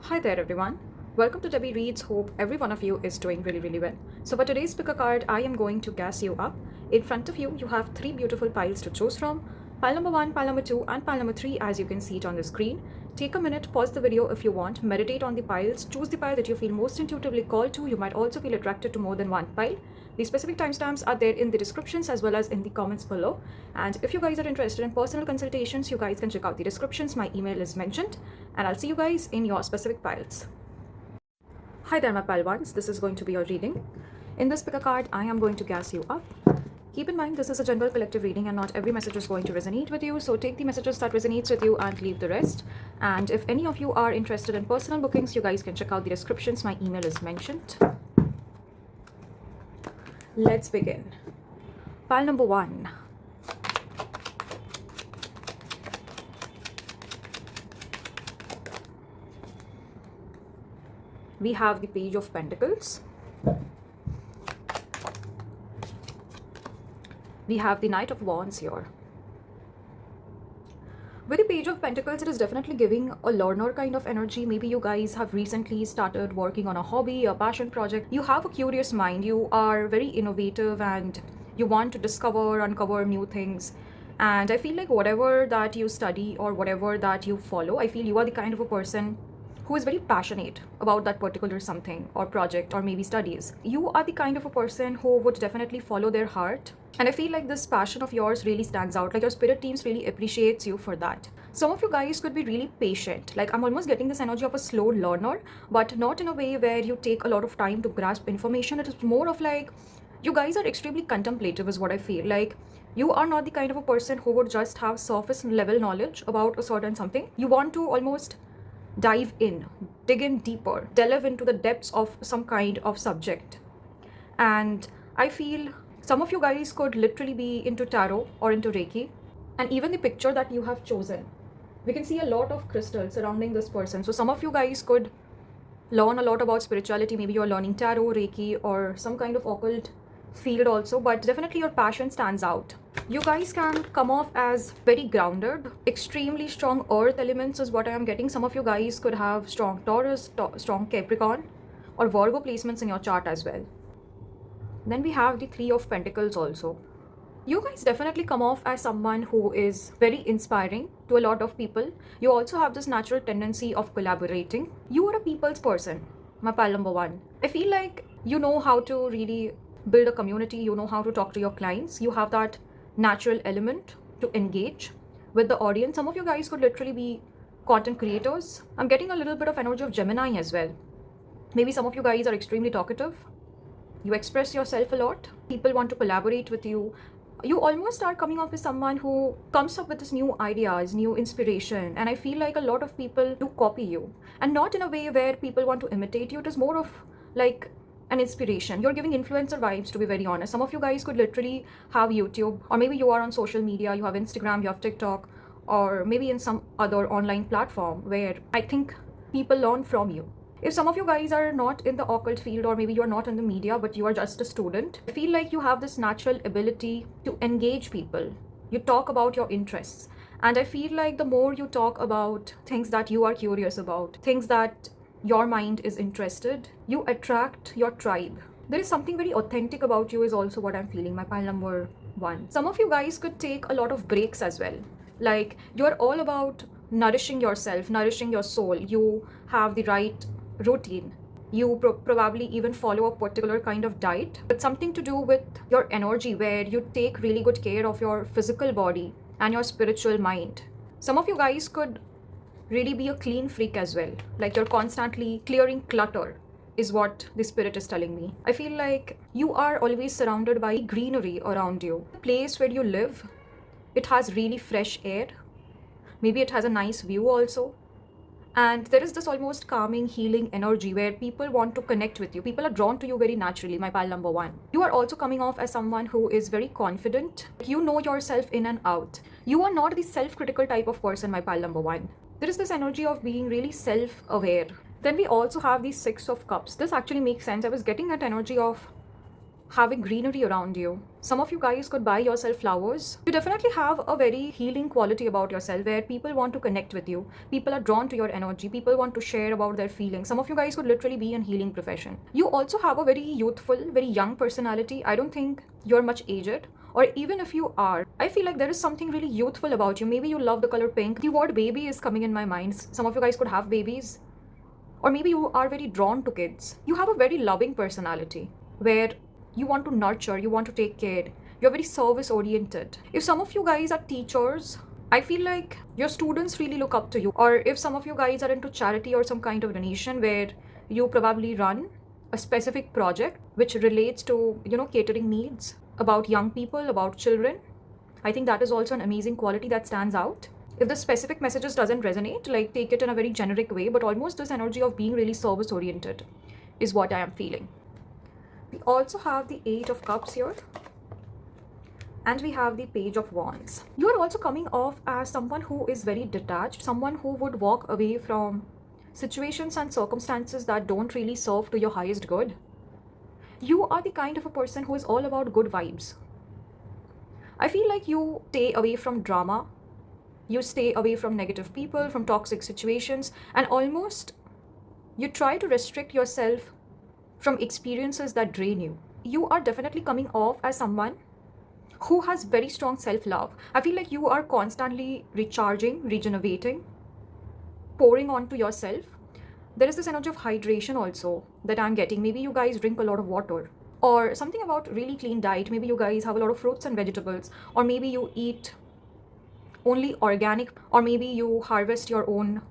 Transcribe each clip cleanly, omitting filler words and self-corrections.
Hi there everyone. Welcome to Debbie Reads. Hope every one of you is doing really well. So for today's pick a card, I am going to gas you up. In front of you, you have three beautiful piles to choose from. Pile number 1, pile number 2 and pile number 3 as you can see it on the screen. Take a minute, pause the video if you want, meditate on the piles, choose the pile that you feel most intuitively called to. You might also feel attracted to more than one pile. The specific timestamps are there in the descriptions as well as in the comments below. And if you guys are interested in personal consultations, you guys can check out the descriptions. My email is mentioned and I'll see you guys in your specific piles. Hi there my pile ones, this is going to be your reading. In this pick a card, I am going to gas you up. Keep in mind this is a general collective reading and not every message is going to resonate with you. So take the messages that resonates with you and leave the rest. And if any of you are interested in personal bookings, you guys can check out the descriptions. My email is mentioned. Let's begin. Pile number 1. We have the Page of Pentacles. We have the Knight of Wands here. With the Page of Pentacles, it is definitely giving a learner kind of energy. Maybe you guys have recently started working on a hobby, a passion project. You have a curious mind. You are very innovative and you want to discover, uncover new things. And I feel like whatever that you study or whatever that you follow, I feel you are the kind of a person who is very passionate about that particular something or project or maybe studies. You are the kind of a person who would definitely follow their heart. And I feel like this passion of yours really stands out. Like your spirit teams really appreciates you for that. Some of you guys could be really patient. Like I'm almost getting this energy of a slow learner, but not in a way where you take a lot of time to grasp information. It is more of like you guys are extremely contemplative is what I feel. Like you are not the kind of a person who would just have surface level knowledge about a certain something. You want to almost dive in, dig in deeper, delve into the depths of some kind of subject. And I feel some of you guys could literally be into tarot or into Reiki. And even the picture that you have chosen, we can see a lot of crystals surrounding this person. So some of you guys could learn a lot about spirituality. Maybe you're learning tarot, Reiki, or some kind of occult field also, but definitely your passion stands out. You guys can come off as very grounded, extremely strong earth elements is what I am getting. Some of you guys could have strong Taurus, strong Capricorn or Virgo placements in your chart as well. Then we have the Three of Pentacles also. You guys definitely come off as someone who is very inspiring to a lot of people. You also have this natural tendency of collaborating. You are a people's person, my pile number 1. I feel like you know how to really build a community. You know how to talk to your clients. You have that natural element to engage with the audience. Some of you guys could literally be content creators. I'm getting a little bit of energy of Gemini as well. Maybe some of you guys are extremely talkative. You express yourself a lot. People want to collaborate with you. You almost are coming up with someone who comes up with this new ideas, new inspiration. And I feel like a lot of people do copy you. And not in a way where people want to imitate you. It is more of like an inspiration. You're giving influencer vibes, to be very honest. Some of you guys could literally have YouTube, or maybe you are on social media, you have Instagram, you have TikTok, or maybe in some other online platform where I think people learn from you. If some of you guys are not in the occult field, or maybe you're not in the media, but you are just a student, I feel like you have this natural ability to engage people. You talk about your interests. And I feel like the more you talk about things that you are curious about, things that your mind is interested, you attract your tribe. There is something very authentic about you is also what I'm feeling, my pile number 1. Some of you guys could take a lot of breaks as well. Like you're all about nourishing yourself, nourishing your soul. You have the right routine. You probably even follow a particular kind of diet, but something to do with your energy where you take really good care of your physical body and your spiritual mind. Some of you guys could really be a clean freak as well. Like you're constantly clearing clutter is what the spirit is telling me. I feel like you are always surrounded by greenery around you. The place where you live, it has really fresh air. Maybe it has a nice view also. And there is this almost calming, healing energy where people want to connect with you. People are drawn to you very naturally, my pile number 1. You are also coming off as someone who is very confident. You know yourself in and out. You are not the self-critical type of person, my pile number 1. There is this energy of being really self-aware. Then we also have the Six of Cups. This actually makes sense. I was getting that energy of having greenery around you. Some of you guys could buy yourself flowers. You definitely have a very healing quality about yourself where people want to connect with you. People are drawn to your energy. People want to share about their feelings. Some of you guys could literally be in healing profession. You also have a very youthful, very young personality. I don't think you're much aged. Or even if you are, I feel like there is something really youthful about you. Maybe you love the color pink. The word baby is coming in my mind. Some of you guys could have babies. Or maybe you are very drawn to kids. You have a very loving personality where you want to nurture, you want to take care, you're very service oriented. If some of you guys are teachers, I feel like your students really look up to you. Or if some of you guys are into charity or some kind of donation where you probably run a specific project which relates to, catering needs about young people, about children, I think that is also an amazing quality that stands out. If the specific messages doesn't resonate, like take it in a very generic way, but almost this energy of being really service oriented is what I am feeling. We also have the Eight of Cups here. And we have the Page of Wands. You are also coming off as someone who is very detached, someone who would walk away from situations and circumstances that don't really serve to your highest good. You are the kind of a person who is all about good vibes. I feel like you stay away from drama, you stay away from negative people, from toxic situations, and almost you try to restrict yourself from experiences that drain you. You are definitely coming off as someone who has very strong self-love. I feel like you are constantly recharging, regenerating, pouring onto yourself. There is this energy of hydration also that I'm getting. Maybe you guys drink a lot of water or something about really clean diet. Maybe you guys have a lot of fruits and vegetables, or maybe you eat only organic, or maybe you harvest your own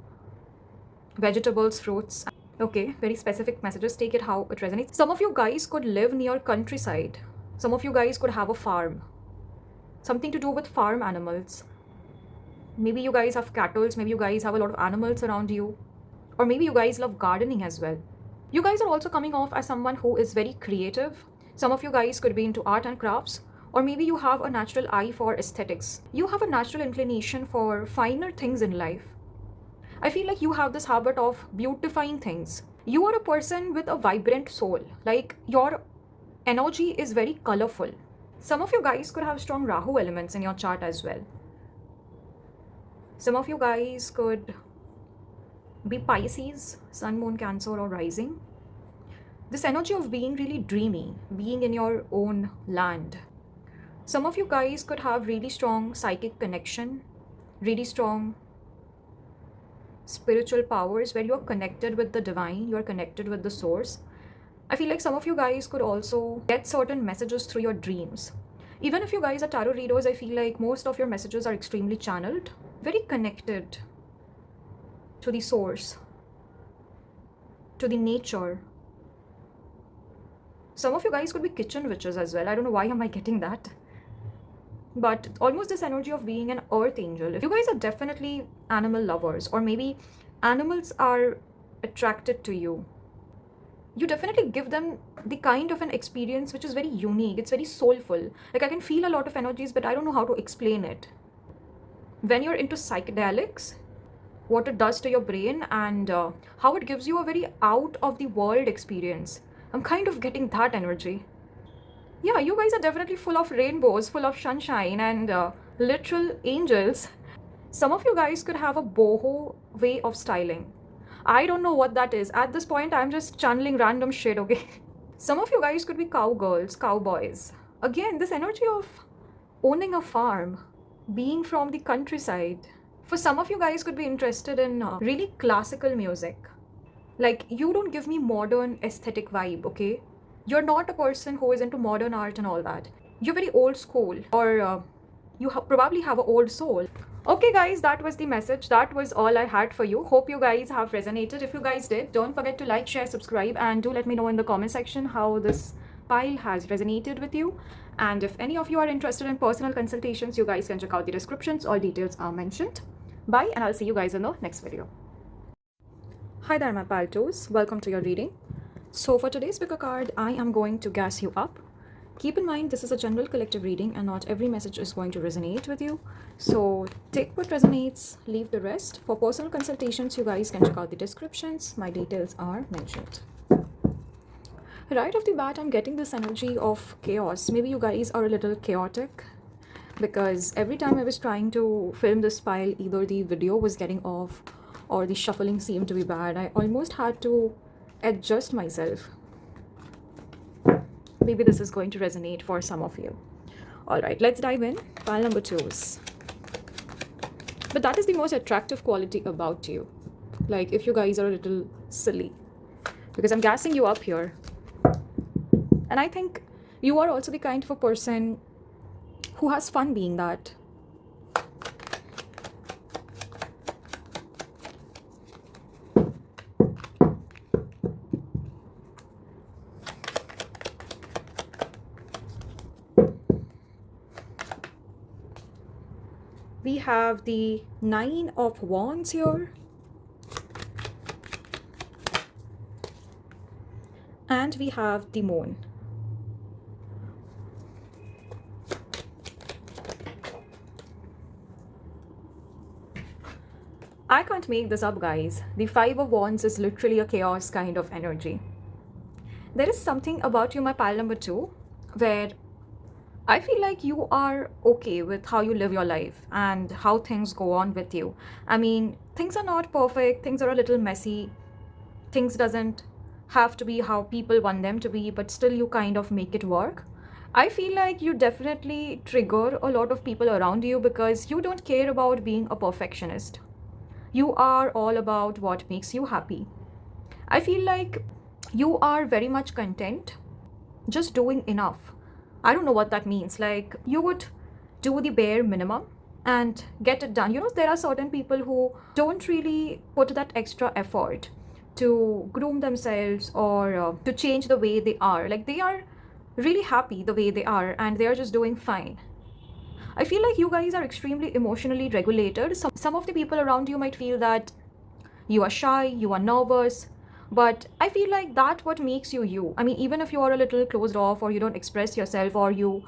vegetables, fruits. Okay, very specific messages. Take it how it resonates. Some of you guys could live near countryside. Some of you guys could have a farm. Something to do with farm animals. Maybe you guys have cattle. Maybe you guys have a lot of animals around you. Or maybe you guys love gardening as well. You guys are also coming off as someone who is very creative. Some of you guys could be into art and crafts. Or maybe you have a natural eye for aesthetics. You have a natural inclination for finer things in life. I feel like you have this habit of beautifying things. You are a person with a vibrant soul. Like your energy is very colorful. Some of you guys could have strong Rahu elements in your chart as well. Some of you guys could be Pisces, Sun, Moon, Cancer, or Rising. This energy of being really dreamy, being in your own land. Some of you guys could have really strong psychic connection, really strong spiritual powers where you're connected with the divine, you're connected with the source. I feel like some of you guys could also get certain messages through your dreams. Even if you guys are tarot readers, I feel like most of your messages are extremely channeled, very connected to the source, to the nature. Some of you guys could be kitchen witches as well. I don't know why am I getting that. But almost this energy of being an earth angel. If you guys are definitely animal lovers, or maybe animals are attracted to you, you definitely give them the kind of an experience which is very unique. It's very soulful. Like I can feel a lot of energies, but I don't know how to explain it. When you're into psychedelics, what it does to your brain and how it gives you a very out of the world experience. I'm kind of getting that energy. Yeah, you guys are definitely full of rainbows, full of sunshine and literal angels. Some of you guys could have a boho way of styling. I don't know what that is. At this point, I'm just channeling random shit, okay? Some of you guys could be cowgirls, cowboys. Again, this energy of owning a farm, being from the countryside. For some of you guys could be interested in really classical music. Like, you don't give me modern aesthetic vibe, okay? You're not a person who is into modern art and all that. You're very old school, or you probably have an old soul. Okay guys, that was the message. That was all I had for you. Hope you guys have resonated. If you guys did, don't forget to like, share, subscribe, and do let me know in the comment section how this pile has resonated with you. And if any of you are interested in personal consultations, you guys can check out the descriptions. All details are mentioned. Bye, and I'll see you guys in the next video. Hi there, my paltos. Welcome to your reading. So for today's pick a card, I am going to gas you up. Keep in mind, this is a general collective reading and not every message is going to resonate with you. So take what resonates, leave the rest. For personal consultations, you guys can check out the descriptions. My details are mentioned. Right off the bat, I'm getting this energy of chaos. Maybe you guys are a little chaotic because every time I was trying to film this file, either the video was getting off or the shuffling seemed to be bad. I almost had to adjust myself. Maybe this is going to resonate for some of you. All right, let's dive in. File number 2 is. But that is the most attractive quality about you. Like, if you guys are a little silly, because I'm gassing you up here. And I think you are also the kind of a person who has fun being that. We have the 9 of Wands here. And we have the Moon. I can't make this up, guys. The 5 of Wands is literally a chaos kind of energy. There is something about you, my pile number 2, where I feel like you are okay with how you live your life and how things go on with you. I mean, things are not perfect, things are a little messy, things doesn't have to be how people want them to be, but still you kind of make it work. I feel like you definitely trigger a lot of people around you because you don't care about being a perfectionist. You are all about what makes you happy. I feel like you are very much content just doing enough. I don't know what that means. Like, you would do the bare minimum and get it done. You know, there are certain people who don't really put that extra effort to groom themselves or to change the way they are. Like, they are really happy the way they are and they are just doing fine. I feel like you guys are extremely emotionally regulated. Some of the people around you might feel that you are shy, you are nervous, but I feel like that what makes you you. I mean, even if you are a little closed off or you don't express yourself or you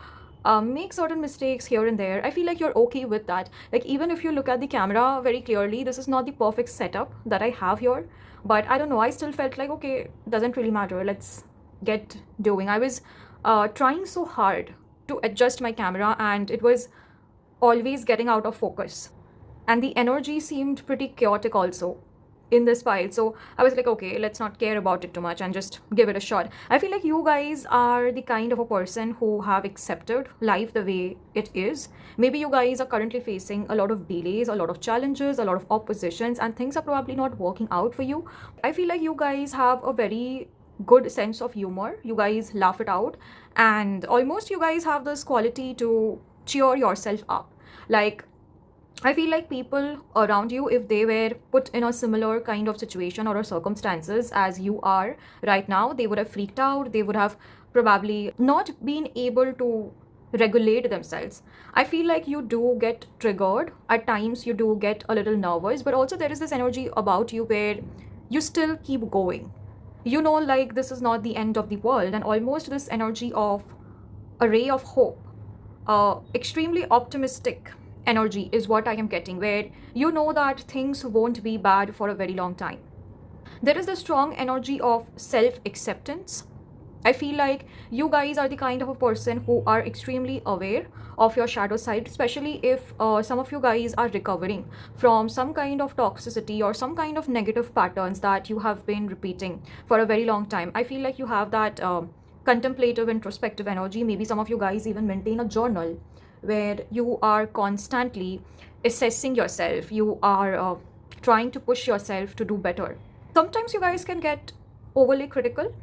make certain mistakes here and there, I feel like you're okay with that. Like, even if you look at the camera very clearly, this is not the perfect setup that I have here, but I don't know, I still felt like, okay, doesn't really matter, let's get doing. I was trying so hard to adjust my camera and it was always getting out of focus, and the energy seemed pretty chaotic also in this file. So I was like, okay, let's not care about it too much and just give it a shot. I feel like you guys are the kind of a person who have accepted life the way it is. Maybe you guys are currently facing a lot of delays, a lot of challenges, a lot of oppositions, and things are probably not working out for you. I feel like you guys have a very good sense of humor. You guys laugh it out, and almost you guys have this quality to cheer yourself up. Like, I feel like people around you, if they were put in a similar kind of situation or circumstances as you are right now, they would have freaked out. They would have probably not been able to regulate themselves. I feel like you do get triggered. At times, you do get a little nervous, but also there is this energy about you where you still keep going. You know, like, this is not the end of the world, and almost this energy of a ray of hope, extremely optimistic energy is what I am getting, where you know that things won't be bad for a very long time. There is the strong energy of self acceptance. I feel like you guys are the kind of a person who are extremely aware of your shadow side, especially if some of you guys are recovering from some kind of toxicity or some kind of negative patterns that you have been repeating for a very long time. I feel like you have that contemplative, introspective energy. Maybe some of you guys even maintain a journal where you are constantly assessing yourself. You are trying to push yourself to do better. Sometimes you guys can get overly critical,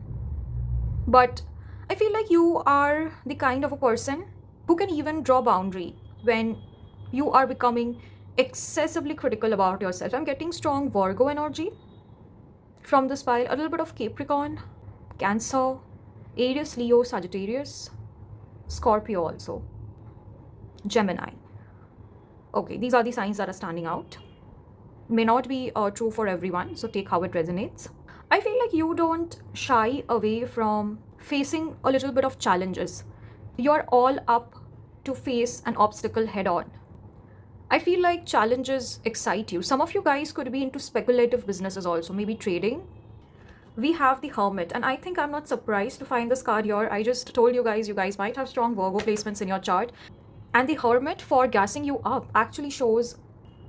but I feel like you are the kind of a person who can even draw boundary when you are becoming excessively critical about yourself. I'm getting strong Virgo energy from this pile, a little bit of Capricorn, Cancer, Aries, Leo, Sagittarius, Scorpio also, Gemini. Okay, these are the signs that are standing out. May not be true for everyone, so take how it resonates. I feel like you don't shy away from facing a little bit of challenges. You're all up to face an obstacle head on. I feel like challenges excite you. Some of you guys could be into speculative businesses also, maybe trading. We have the Hermit, and I think I'm not surprised to find this card here. I just told you guys might have strong Virgo placements in your chart. And the Hermit, for gassing you up, actually shows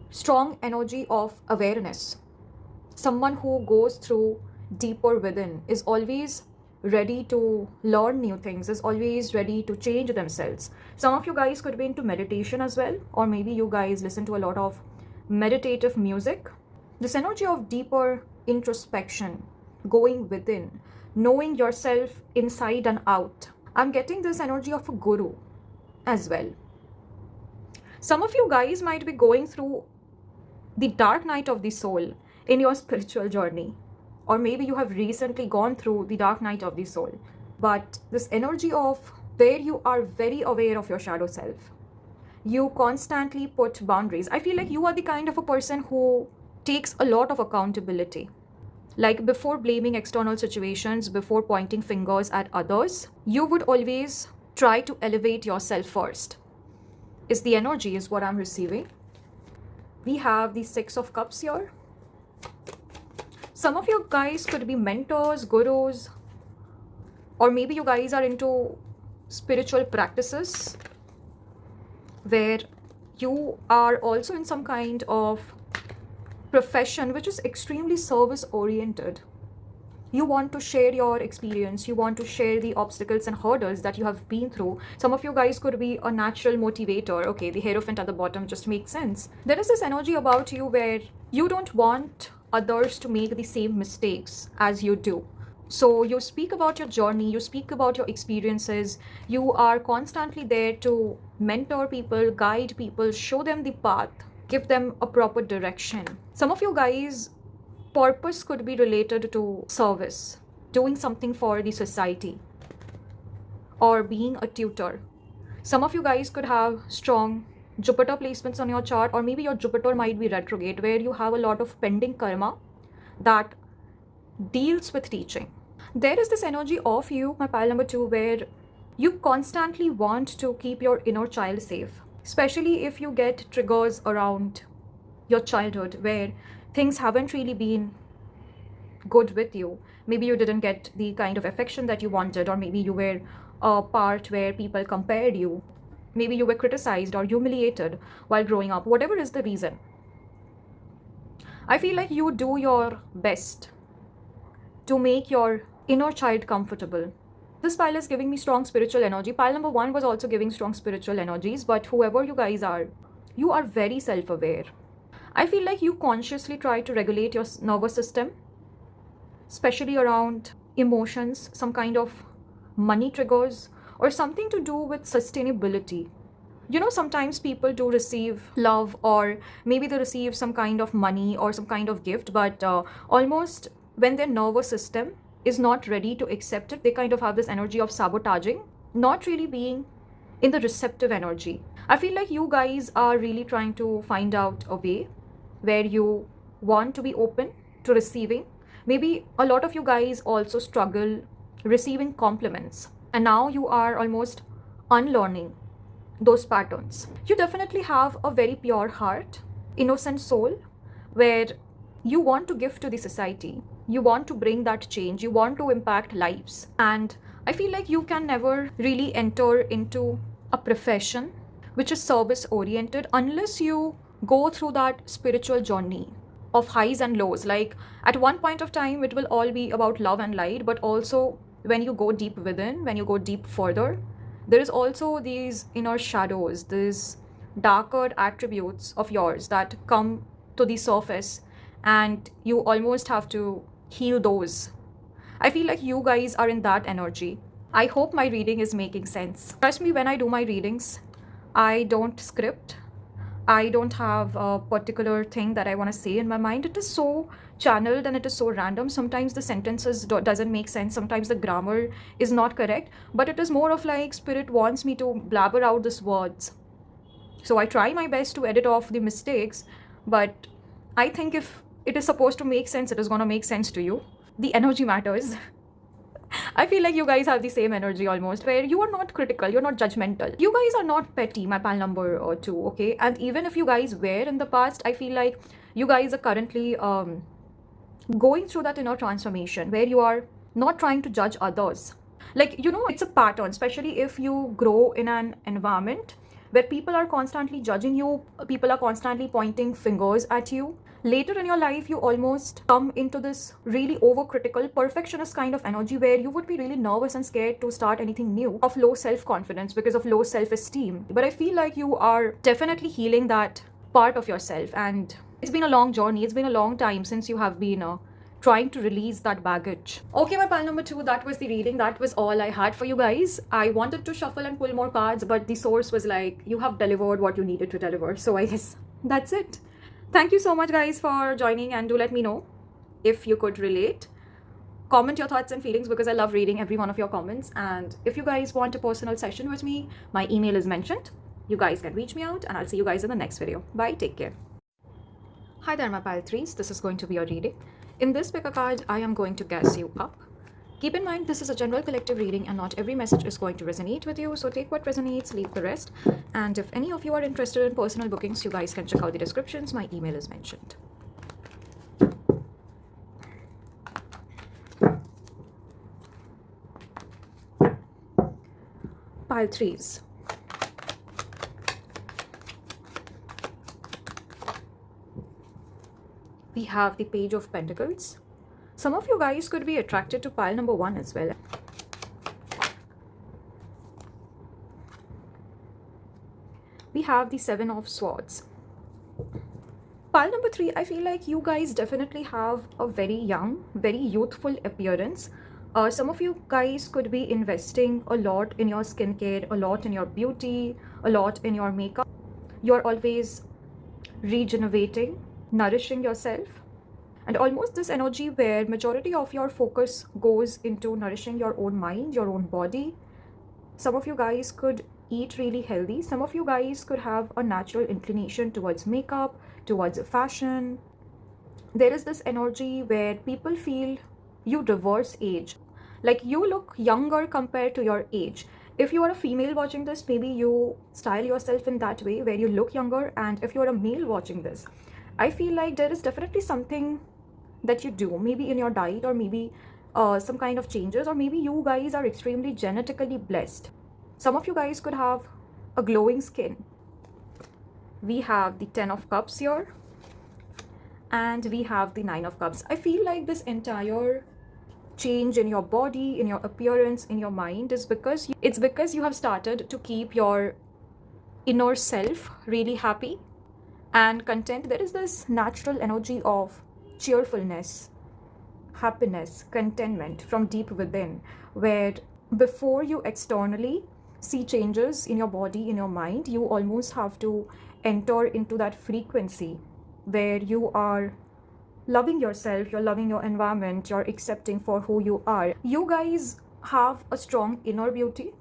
strong energy of awareness. Someone who goes through deeper within is always ready to learn new things, is always ready to change themselves. Some of you guys could be into meditation as well, or maybe you guys listen to a lot of meditative music. This energy of deeper introspection, going within, knowing yourself inside and out. I'm getting this energy of a guru as well. Some of you guys might be going through the dark night of the soul in your spiritual journey, or maybe you have recently gone through the dark night of the soul. But this energy of where you are very aware of your shadow self, you constantly put boundaries. I feel like you are the kind of a person who takes a lot of accountability. Like, before blaming external situations, before pointing fingers at others, you would always try to elevate yourself first. Is the energy, is what I'm receiving. We have the Six of Cups here. Some of you guys could be mentors, gurus, or maybe you guys are into spiritual practices where you are also in some kind of profession which is extremely service oriented. You want to share your experience, you want to share the obstacles and hurdles that you have been through. Some of you guys could be a natural motivator. Okay, the Hierophant at the bottom just makes sense. There is this energy about you where you don't want others to make the same mistakes as you do. So you speak about your journey, you speak about your experiences, you are constantly there to mentor people, guide people, show them the path, give them a proper direction. Some of you guys, purpose could be related to service, doing something for the society, or being a tutor. Some of you guys could have strong Jupiter placements on your chart, or maybe your Jupiter might be retrograde, where you have a lot of pending karma that deals with teaching. There is this energy of you, my pile number 2, where you constantly want to keep your inner child safe, especially if you get triggers around your childhood where things haven't really been good with you. Maybe you didn't get the kind of affection that you wanted, or maybe you were a part where people compared you. Maybe you were criticized or humiliated while growing up. Whatever is the reason, I feel like you do your best to make your inner child comfortable. This pile is giving me strong spiritual energy. Pile number 1 was also giving strong spiritual energies, but whoever you guys are, you are very self-aware. I feel like you consciously try to regulate your nervous system, especially around emotions, some kind of money triggers, or something to do with sustainability. You know, sometimes people do receive love, or maybe they receive some kind of money or some kind of gift, but almost when their nervous system is not ready to accept it, they kind of have this energy of sabotaging, not really being in the receptive energy. I feel like you guys are really trying to find out a way where you want to be open to receiving. Maybe a lot of you guys also struggle receiving compliments, and now you are almost unlearning those patterns. You definitely have a very pure heart, innocent soul, where you want to give to the society. You want to bring that change. You want to impact lives. And I feel like you can never really enter into a profession which is service oriented unless you go through that spiritual journey of highs and lows. Like, at one point of time, it will all be about love and light, but also when you go deep within, when you go deep further, there is also these inner shadows, these darker attributes of yours that come to the surface, and you almost have to heal those. I feel like you guys are in that energy. I hope my reading is making sense. Trust me, when I do my readings, I don't script. I don't have a particular thing that I want to say in my mind. It is so channeled and it is so random. Sometimes the sentences doesn't make sense. Sometimes the grammar is not correct. But it is more of like spirit wants me to blabber out these words. So I try my best to edit off the mistakes. But I think if it is supposed to make sense, it is going to make sense to you. The energy matters. I feel like you guys have the same energy almost, where you are not critical, you're not judgmental. You guys are not petty, my pal number 2, okay? And even if you guys were in the past, I feel like you guys are currently going through that inner transformation where you are not trying to judge others. Like, it's a pattern, especially if you grow in an environment where people are constantly judging you, people are constantly pointing fingers at you. Later in your life, you almost come into this really overcritical, perfectionist kind of energy where you would be really nervous and scared to start anything new, of low self confidence because of low self esteem. But I feel like you are definitely healing that part of yourself, and it's been a long journey. It's been a long time since you have been trying to release that baggage. Okay, my pal number two, that was the reading. That was all I had for you guys. I wanted to shuffle and pull more cards, but the source was like, you have delivered what you needed to deliver. So I guess that's it. Thank you so much, guys, for joining, and do let me know if you could relate. Comment your thoughts and feelings because I love reading every one of your comments. And if you guys want a personal session with me, my email is mentioned. You guys can reach me out, and I'll see you guys in the next video. Bye, take care. Hi there, my pile threes. This is going to be your reading. In this pick a card, I am going to guess you up. Keep in mind, this is a general collective reading and not every message is going to resonate with you. So take what resonates, leave the rest. And if any of you are interested in personal bookings, you guys can check out the descriptions. My email is mentioned. Pile threes. We have the Page of Pentacles. Some of you guys could be attracted to pile number one as well. We have the Seven of Swords. Pile number three, I feel like you guys definitely have a very young, very youthful appearance. Some of you guys could be investing a lot in your skincare, a lot in your beauty, a lot in your makeup. You're always regenerating, nourishing yourself. And almost this energy where majority of your focus goes into nourishing your own mind, your own body. Some of you guys could eat really healthy. Some of you guys could have a natural inclination towards makeup, towards fashion. There is this energy where people feel you reverse age. Like you look younger compared to your age. If you are a female watching this, maybe you style yourself in that way where you look younger. And if you're a male watching this, I feel like there is definitely something that you do, maybe in your diet, or maybe some kind of changes, or maybe you guys are extremely genetically blessed. Some of you guys could have a glowing skin. We have the 10 of Cups here, and we have the 9 of Cups. I feel like this entire change in your body, in your appearance, in your mind is because you have started to keep your inner self really happy and content. There is this natural energy of cheerfulness, happiness, contentment from deep within, where before you externally see changes in your body, in your mind, you almost have to enter into that frequency where you are loving yourself, you're loving your environment, you're accepting for who you are. You guys have a strong inner beauty.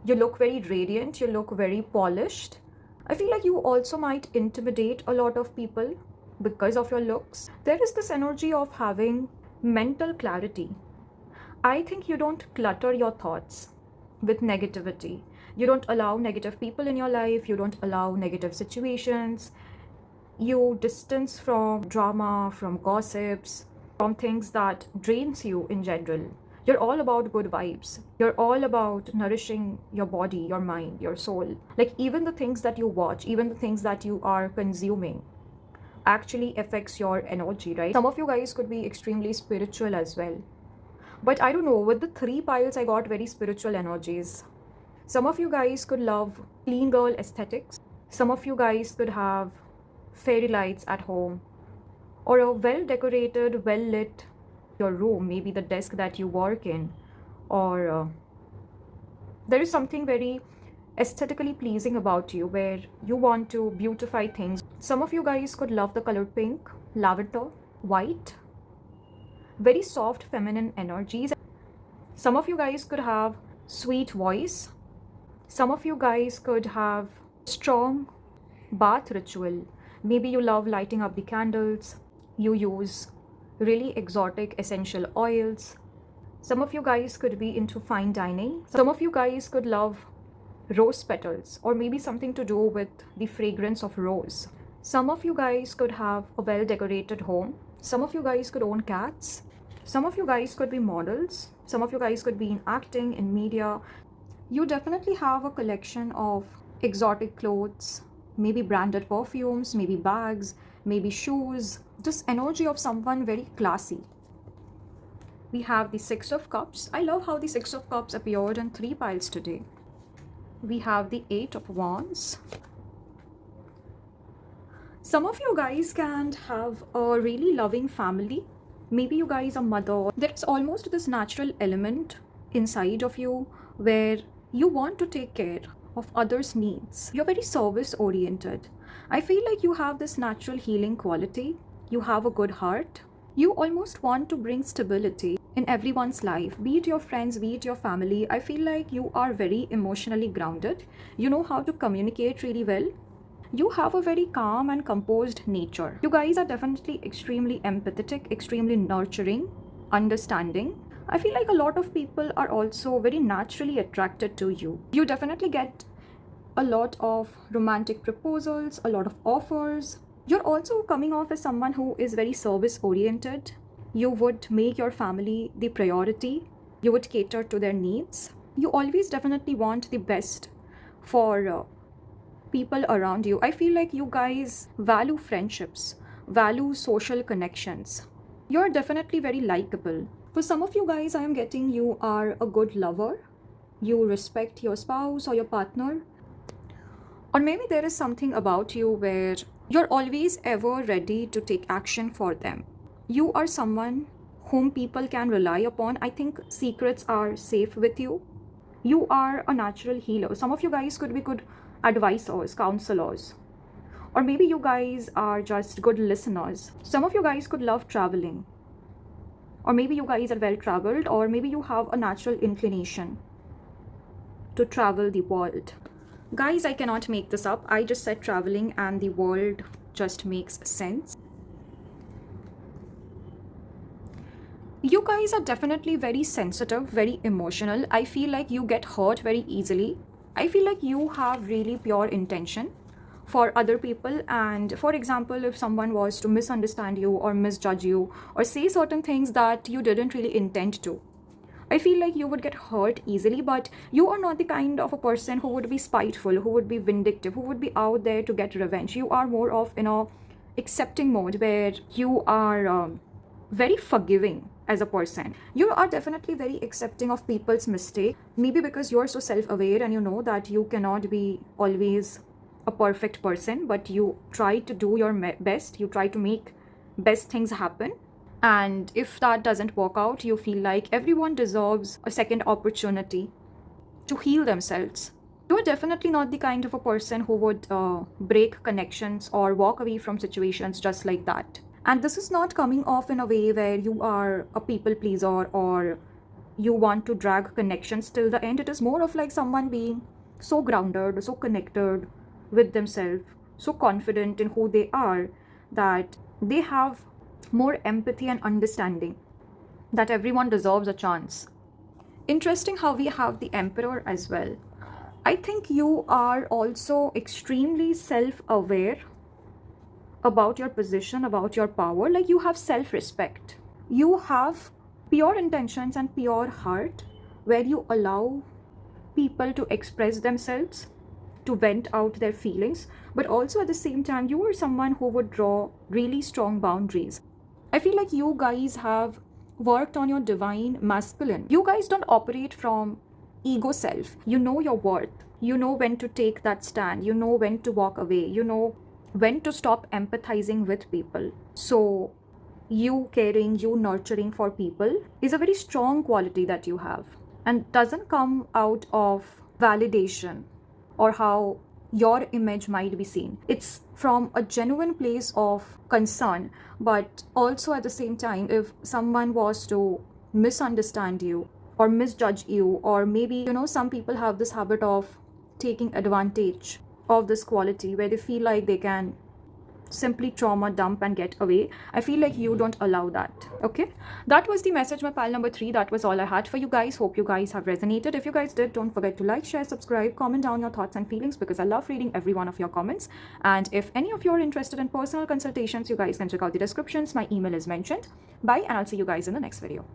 You look very radiant, you look very polished. I feel like you also might intimidate a lot of people because of your looks. There is this energy of having mental clarity. I think you don't clutter your thoughts with negativity. You don't allow negative people in your life. You don't allow negative situations. You distance from drama, from gossips, from things that drains you in general. You're all about good vibes. You're all about nourishing your body, your mind, your soul. Like even the things that you watch, even the things that you are consuming actually affects your energy, right? Some of you guys could be extremely spiritual as well. But I don't know, with the 3 piles, I got very spiritual energies. Some of you guys could love clean girl aesthetics. Some of you guys could have fairy lights at home, or a well decorated, well lit your room, maybe the desk that you work in, or there is something very aesthetically pleasing about you where you want to beautify things. Some of you guys could love the color pink, lavender, white, very soft feminine energies. Some of you guys could have sweet voice. Some of you guys could have strong bath ritual. Maybe you love lighting up the candles. You use really exotic essential oils. Some of you guys could be into fine dining. Some of you guys could love rose petals, or maybe something to do with the fragrance of rose. Some of you guys could have a well decorated home. Some of you guys could own cats. Some of you guys could be models. Some of you guys could be in acting, in media. You definitely have a collection of exotic clothes, maybe branded perfumes, maybe bags, maybe shoes. Just energy of someone very classy. We have the Six of Cups. I love how the Six of Cups appeared in three piles today. We have the Eight of Wands. Some of you guys can have a really loving family. Maybe you guys are mother. There's almost this natural element inside of you where you want to take care of others' needs. You're very service oriented. I feel like you have this natural healing quality. You have a good heart. You almost want to bring stability in everyone's life, be it your friends, be it your family. I feel like you are very emotionally grounded. You know how to communicate really well. You have a very calm and composed nature. You guys are definitely extremely empathetic, extremely nurturing, understanding. I feel like a lot of people are also very naturally attracted to you. You definitely get a lot of romantic proposals, a lot of offers. You're also coming off as someone who is very service oriented. You would make your family the priority. You would cater to their needs. You always definitely want the best for people around you. I feel like you guys value friendships, value social connections. You're definitely very likable. For some of you guys, I am getting you are a good lover. You respect your spouse or your partner. Or maybe there is something about you where you're always ever ready to take action for them. You are someone whom people can rely upon. I think secrets are safe with you. You are a natural healer. Some of you guys could be good advisors, counselors. Or maybe you guys are just good listeners. Some of you guys could love traveling. Or maybe you guys are well traveled, or maybe you have a natural inclination to travel the world. Guys, I cannot make this up. I just said traveling and the world just makes sense. You guys are definitely very sensitive, very emotional. I feel like you get hurt very easily. I feel like you have really pure intention for other people. And for example, if someone was to misunderstand you or misjudge you or say certain things that you didn't really intend to, I feel like you would get hurt easily. But you are not the kind of a person who would be spiteful, who would be vindictive, who would be out there to get revenge. You are more of in a accepting mode where you are very forgiving as a person. You are definitely very accepting of people's mistake. Maybe because you're so self-aware and you know that you cannot be always a perfect person, but you try to do your best. You try to make best things happen. And if that doesn't work out, you feel like everyone deserves a second opportunity to heal themselves. You are definitely not the kind of a person who would break connections or walk away from situations just like that. And this is not coming off in a way where you are a people pleaser or you want to drag connections till the end. It is more of like someone being so grounded, so connected with themselves, so confident in who they are, that they have more empathy and understanding that everyone deserves a chance. Interesting how we have the Emperor as well. I think you are also extremely self-aware about your position, about your power. Like you have self-respect. You have pure intentions and pure heart where you allow people to express themselves, to vent out their feelings, but also at the same time, you are someone who would draw really strong boundaries. I feel like you guys have worked on your divine masculine. You guys don't operate from ego self. You know your worth. You know when to take that stand. You know when to walk away. You know when to stop empathizing with people. So you caring, you nurturing for people is a very strong quality that you have, and doesn't come out of validation or how your image might be seen. It's from a genuine place of concern. But also at the same time, if someone was to misunderstand you or misjudge you, or maybe, you know, some people have this habit of taking advantage of this quality where they feel like they can simply trauma dump and get away. I feel like you don't allow that. Okay, that was the message, my pal number 3. That was all I had for you guys. Hope you guys have resonated. If you guys did, don't forget to like, share, subscribe, comment down your thoughts and feelings, because I love reading every one of your comments. And if any of you are interested in personal consultations, you guys can check out the descriptions. My email is mentioned. Bye, and I'll see you guys in the next video.